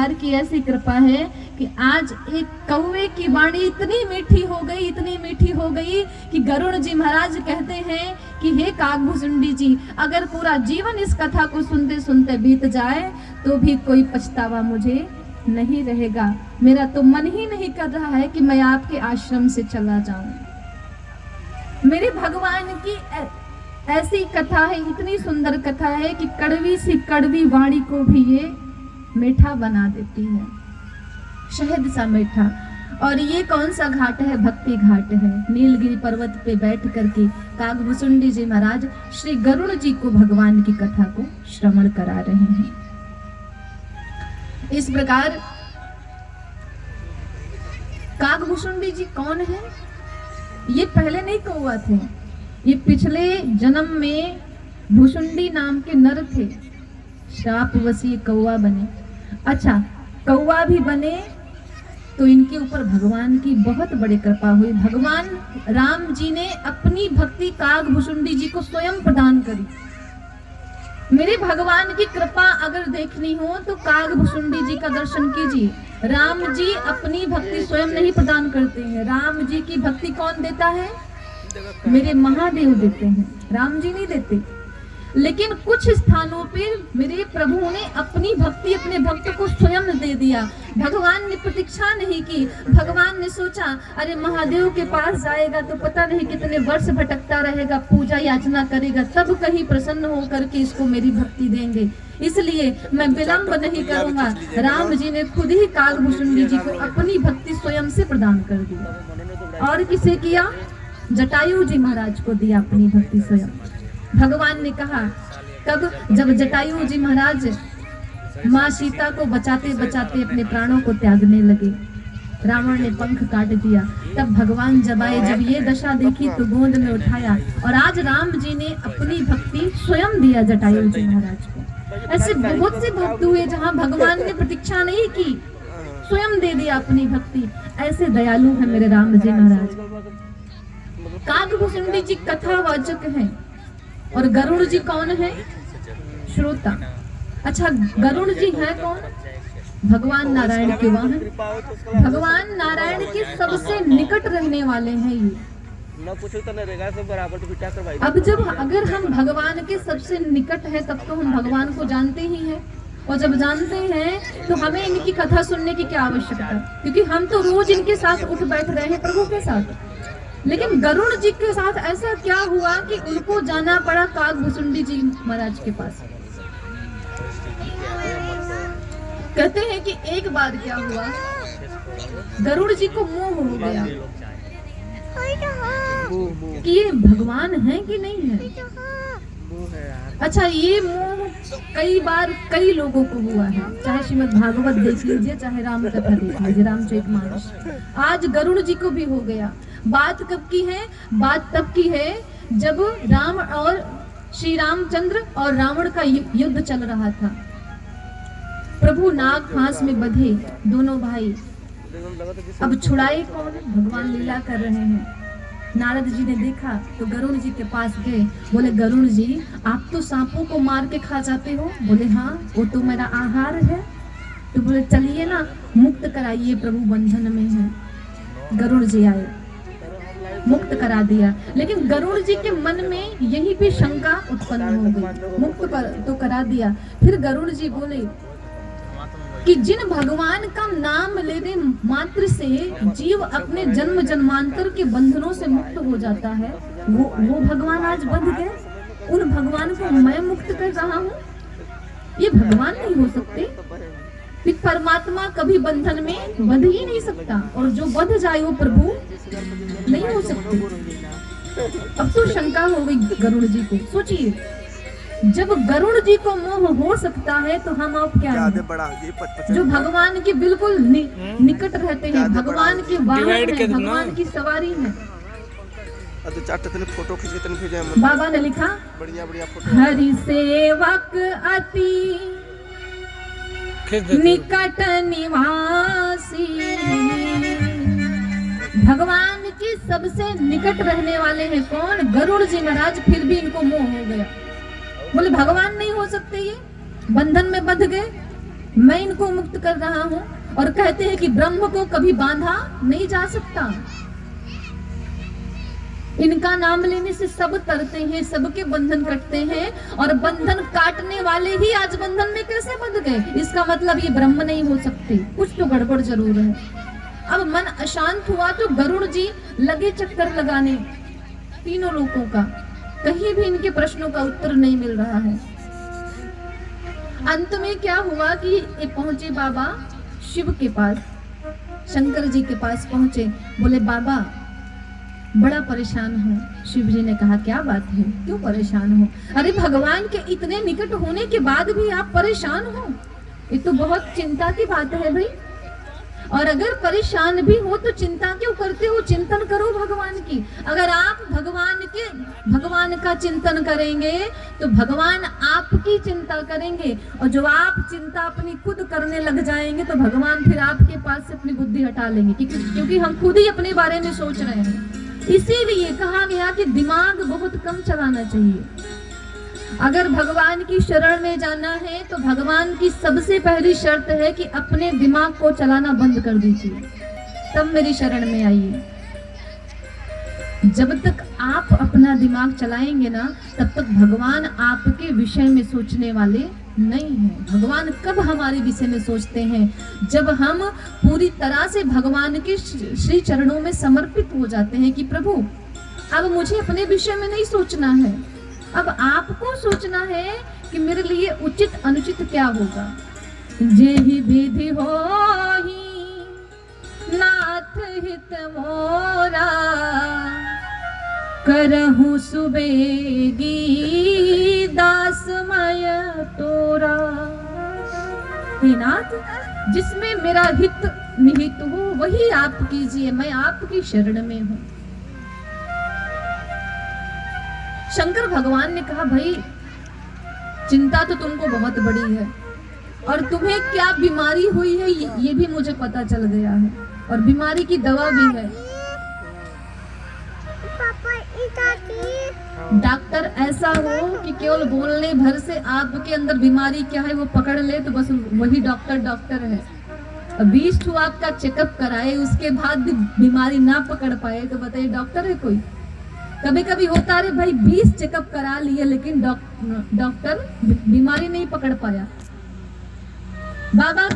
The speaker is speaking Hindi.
सरकार की ऐसी कृपा है कि आज एक कौवे की वाणी इतनी मीठी हो गई कि गरुड़ जी महाराज कहते हैं कि हे कागभुसुंडी जी, अगर पूरा जीवन इस कथा को सुनते सुनते बीत जाए तो भी कोई पछतावा मुझे नहीं रहेगा। मेरा तो मन ही नहीं कर रहा है कि मैं आपके आश्रम से चला जाऊं। मेरे भगवान की ऐसी कथा है, इतनी सुंदर कथा है कि कड़वी सी कड़वी वाणी को भी ये मीठा बना देती है, शहद सा मीठा। और ये कौन सा घाट है? भक्ति घाट है। नीलगिरी पर्वत पे बैठ करके कागभुसुंडी जी महाराज श्री गरुड़ जी को भगवान की कथा को श्रवण करा रहे हैं। इस प्रकार कागभुसुंडी जी कौन है? ये पहले नहीं कौवा थे, ये पिछले जन्म में भुसुंडी नाम के नर थे, श्रापवशी कौवा बने। अच्छा, कौवा भी बने तो इनके ऊपर भगवान की बहुत बड़ी कृपा हुई। भगवान राम जी ने अपनी भक्ति कागभुसुंडी जी को स्वयं प्रदान करी। मेरे भगवान की कृपा अगर देखनी हो तो कागभुसुंडी जी का दर्शन कीजिए। राम जी अपनी भक्ति स्वयं नहीं प्रदान करते हैं, राम जी की भक्ति कौन देता है? मेरे महादेव देते हैं, राम जी नहीं देते। लेकिन कुछ स्थानों पे मेरे प्रभु ने अपनी भक्ति अपने भक्त को स्वयं दे दिया। भगवान ने प्रतीक्षा नहीं की। भगवान ने सोचा अरे महादेव के पास जाएगा तो पता नहीं कितने वर्ष भटकता रहेगा, पूजा याचना करेगा, तब कहीं प्रसन्न होकर के इसको मेरी भक्ति देंगे, इसलिए मैं विलंब नहीं करूंगा। राम जी ने खुद ही कागभुसुंडी जी को अपनी भक्ति स्वयं से प्रदान कर दी। और किसे किया? जटायु जी महाराज को दिया अपनी भक्ति स्वयं। भगवान ने कहा कब? जब जटायु जी महाराज माँ सीता को बचाते बचाते अपने प्राणों को त्यागने लगे, रावण ने पंख काट दिया, तब भगवान जब आए, जब ये दशा देखी तो गोद में उठाया और आज राम जी ने अपनी भक्ति स्वयं दिया जटायु जी महाराज को। ऐसे बहुत से भक्त हुए जहाँ भगवान ने प्रतीक्षा नहीं की, स्वयं दे दिया अपनी भक्ति। ऐसे दयालु है मेरे राम जी महाराज। कागभुसुंडी जी कथावाचक हैं और गरुड़ जी कौन है? श्रोता। अच्छा, गरुड़ जी है कौन? भगवान नारायण के वाहन, भगवान नारायण के सबसे निकट रहने वाले हैं ये। अब जब अगर हम भगवान के सबसे निकट है तब तो हम भगवान को जानते ही हैं, और जब जानते हैं तो हमें इनकी कथा सुनने की क्या आवश्यकता, क्योंकि हम तो रोज इनके साथ उठ बैठ रहे हैं प्रभु के साथ। लेकिन गरुड़ जी के साथ ऐसा क्या हुआ कि उनको जाना पड़ा कागभुसुंडी जी महाराज के पास। कहते हैं कि एक बार क्या हुआ, गरुड़ जी को मोह हो गया कि ये भगवान है कि नहीं है। अच्छा, ये मोह कई बार कई लोगों को हुआ है, चाहे श्रीमद् भागवत देख लीजिए, चाहे राम कथा देख लीजिए, रामचरितमानस। आज गरुड़ जी को भी हो गया। बात कब की है? बात तब की है जब राम और श्री रामचंद्र और रावण का युद्ध चल रहा था। प्रभु नाग फांस में बंधे दोनों भाई, अब छुड़ाए कौन? भगवान लीला कर रहे हैं। नारद जी ने देखा तो गरुड़ जी के पास गए, बोले गरुड़ जी आप तो सांपों को मार के खा जाते हो। बोले हाँ, वो तो मेरा आहार है। तो बोले चलिए ना, मुक्त कराइए, प्रभु बंधन में है। गरुड़ जी आए, मुक्त करा दिया। लेकिन गरुड़ जी के मन में यही भी शंका उत्पन्न हो गई। मुक्त तो करा दिया, फिर गरुड़ जी बोले कि जिन भगवान का नाम लेने मात्र से जीव अपने जन्म जन्मांतर के बंधनों से मुक्त हो जाता है, वो भगवान आज बंध गए। उन भगवान को मैं मुक्त कर रहा हूँ, ये भगवान नहीं हो सकते। फिर परमात्मा कभी बंधन में बंध ही नहीं सकता, और जो बंध जाए वो प्रभु नहीं हो सकते। अब तो शंका हो गई गरुड़ जी को। सोचिए, जब गरुड़ जी को मोह हो सकता है तो हम आप क्या हैं? जो भगवान के बिल्कुल निकट रहते हैं, भगवान के वाहन हैं, भगवान की सवारी है। फोटो खींच बाबा ने लिखा बढ़िया बढ़िया फोटो। हरि सेवक अति निकट निवासी, भगवान की सबसे निकट रहने वाले हैं कौन? गरुड़ जी महाराज। फिर भी इनको मोह हो गया, बोले भगवान नहीं हो सकते, ये बंधन में बंध गए। मैं इनको मुक्त कर रहा हूं। और कहते हैं कि ब्रह्म को कभी बांधा नहीं जा सकता। इनका नाम लेने से सब तरते हैं, सबके बंधन कटते हैं, और बंधन काटने वाले ही आज बंधन में कैसे बंध गए? इसका मतलब ये ब्रह्म नहीं हो सकते, कुछ तो गड़बड़ जरूर है। अब मन अशांत हुआ तो गरुड़ जी लगे चक्कर लगाने तीनों लोगों का, कहीं भी इनके प्रश्नों का उत्तर नहीं मिल रहा है। अंत में क्या हुआ कि ये पहुंचे बाबा शिव के पास, शंकर जी के पास पहुंचे। बोले बाबा बड़ा परेशान हूँ। शिव जी ने कहा क्या बात है, क्यों परेशान हो? अरे भगवान के इतने निकट होने के बाद भी आप परेशान हो, ये तो बहुत चिंता की बात है भाई। और अगर परेशान भी हो तो चिंता क्यों करते हो? चिंतन करो भगवान की। अगर आप भगवान का चिंतन करेंगे तो भगवान आपकी चिंता करेंगे, और जो आप चिंता अपनी खुद करने लग जाएंगे तो भगवान फिर आपके पास से अपनी बुद्धि हटा लेंगे, क्योंकि हम खुद ही अपने बारे में सोच रहे हैं। इसीलिए कहा गया कि दिमाग बहुत कम चलाना चाहिए। अगर भगवान की शरण में जाना है तो भगवान की सबसे पहली शर्त है कि अपने दिमाग को चलाना बंद कर दीजिए, तब मेरी शरण में आइए। जब तक आप अपना दिमाग चलाएंगे ना, तब तक भगवान आपके विषय में सोचने वाले नहीं है। भगवान कब हमारे विषय में सोचते हैं? जब हम पूरी तरह से भगवान के श्री चरणों में समर्पित हो जाते हैं कि प्रभु अब मुझे अपने विषय में नहीं सोचना है, अब आपको सोचना है कि मेरे लिए उचित अनुचित क्या होगा। जेहि विधि होहि नाथ हित मोरा, करहु सुबेगी दासमय तोरा। हे नाथ, जिसमें मेरा हित निहित हो वही आप कीजिए, मैं आपकी शरण में हूं। शंकर भगवान ने कहा भाई चिंता तो तुमको बहुत बड़ी है, और तुम्हें क्या बीमारी हुई है ये भी मुझे पता चल गया है, और बीमारी की दवा भी है। डॉक्टर ऐसा हो कि केवल बोलने भर से आपके अंदर बीमारी क्या है वो पकड़ ले तो बस वही डॉक्टर है। 20 ठू आपका चेकअप कराए, उसके बाद भी बीमारी ना पकड़ पाए तो बताइए डॉक्टर है कोई? कभी कभी होता है भाई 20 चेकअप करा लिए लेकिन डॉक्टर बीमारी नहीं पकड़ पाया। बाबा